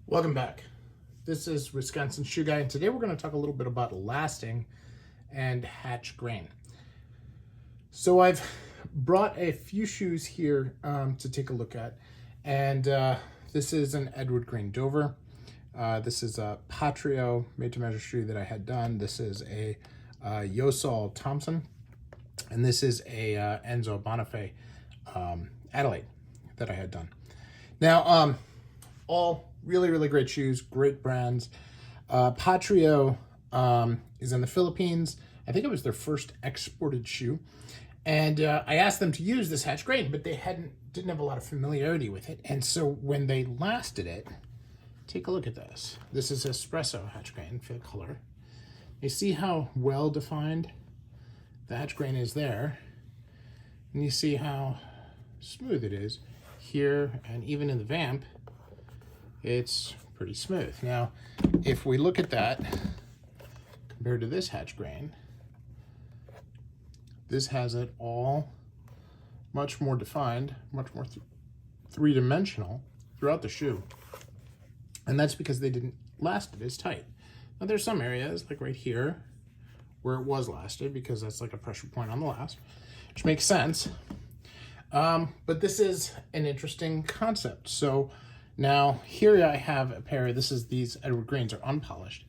Welcome back. This is Wisconsin Shoe Guy, and today we're going to talk a little bit about lasting and hatch grain. So I've brought a few shoes here to take a look at, and this is an Edward Green Dover. This is a Patrio made-to-measure shoe that I had done. This is a Yosol Thompson, and this is a Enzo Bonifay Adelaide that I had done. Now, all really great shoes, great brands. Patrio is in the Philippines. I think it was their first exported shoe. And I asked them to use this hatch grain, but they didn't have a lot of familiarity with it. And so when they lasted it, take a look at this. This is espresso hatch grain for the color. You see how well defined the hatch grain is there. And you see how smooth it is here, and even in the vamp, it's pretty smooth. Now, if we look at that compared to this hatch grain, this has it all much more defined, much more three-dimensional throughout the shoe. And that's because they didn't last it as tight. Now, there's some areas, like right here, where it was lasted, because that's like a pressure point on the last, which makes sense. But this is an interesting concept. So now here I have a pair. These Edward Greens are unpolished,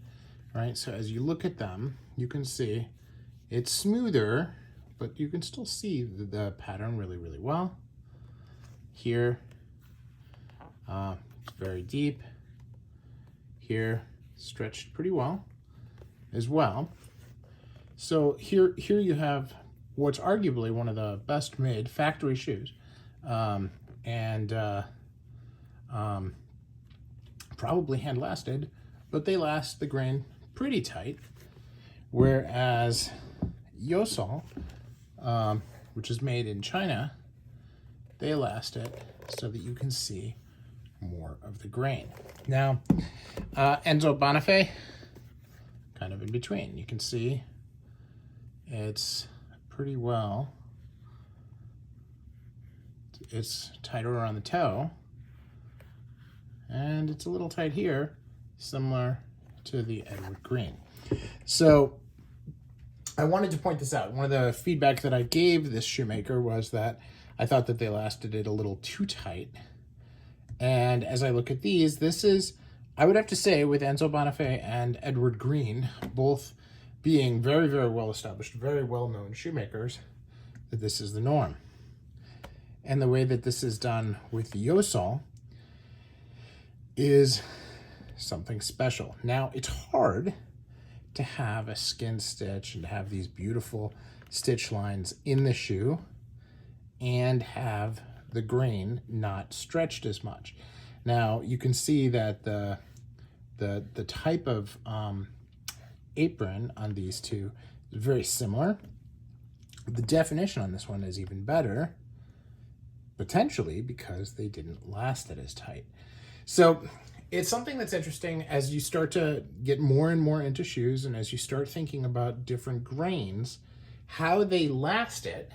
right? So as you look at them, you can see it's smoother, but you can still see the pattern really well. Here, it's very deep. Here, stretched pretty well as well. So here you have what's arguably one of the best made factory shoes, probably hand lasted, but they last the grain pretty tight. Whereas Yosol, which is made in China, they last it so that you can see more of the grain. Now, Enzo Bonifay, kind of in between. You can see it's pretty well, it's tighter around the toe, and it's a little tight here, similar to the Edward Green. So I wanted to point this out. One of the feedback that I gave this shoemaker was that I thought that they lasted it a little too tight. And as I look at these, this is, I would have to say, with Enzo Bonifay and Edward Green, both being very well established, very well known shoemakers, that this is the norm. And the way that this is done with the Yosol is something special. Now, it's hard to have a skin stitch and to have these beautiful stitch lines in the shoe and have the grain not stretched as much. Now, you can see that the type of apron on these two is very similar. The definition on this one is even better, potentially because they didn't last it as tight. So it's something that's interesting as you start to get more and more into shoes, and as you start thinking about different grains, how they last it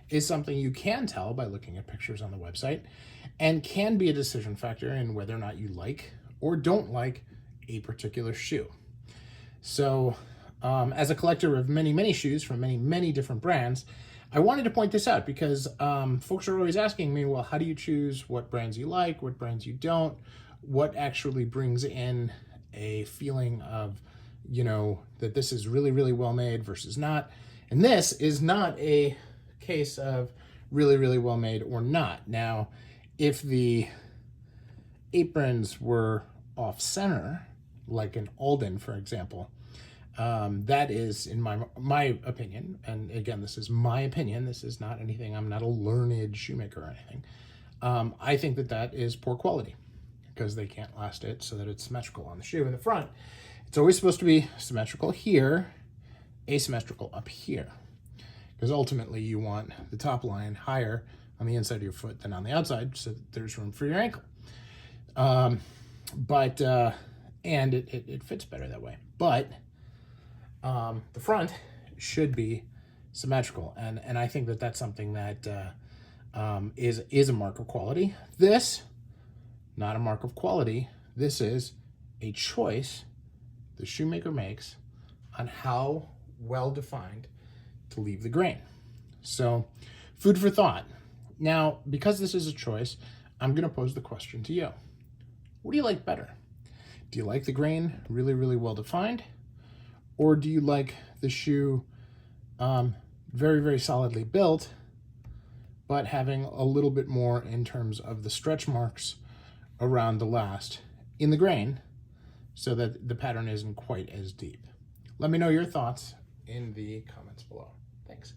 is something you can tell by looking at pictures on the website, and can be a decision factor in whether or not you like or don't like a particular shoe. So as a collector of many shoes from many different brands, I wanted to point this out because folks are always asking me, well, how do you choose what brands you like, what brands you don't, what actually brings in a feeling of, you know, that this is really well made versus not. And this is not a case of really well made or not. Now, if the aprons were off center, like an Alden, for example, that is, in my opinion, and again, this is my opinion, this is not anything, I'm not a learned shoemaker or anything, I think that is poor quality because they can't last it so that it's symmetrical on the shoe in the front. It's always supposed to be symmetrical here, asymmetrical up here, because ultimately you want the top line higher on the inside of your foot than on the outside so that there's room for your ankle. And it fits better that way. But the front should be symmetrical, and I think that's something that is a mark of quality. This, not a mark of quality, this is a choice the shoemaker makes on how well defined to leave the grain. So, food for thought. Now, because this is a choice, I'm going to pose the question to you. What do you like better? Do you like the grain really, really well defined? Or do you like the shoe very, very solidly built, but having a little bit more in terms of the stretch marks around the last in the grain so that the pattern isn't quite as deep? Let me know your thoughts in the comments below. Thanks.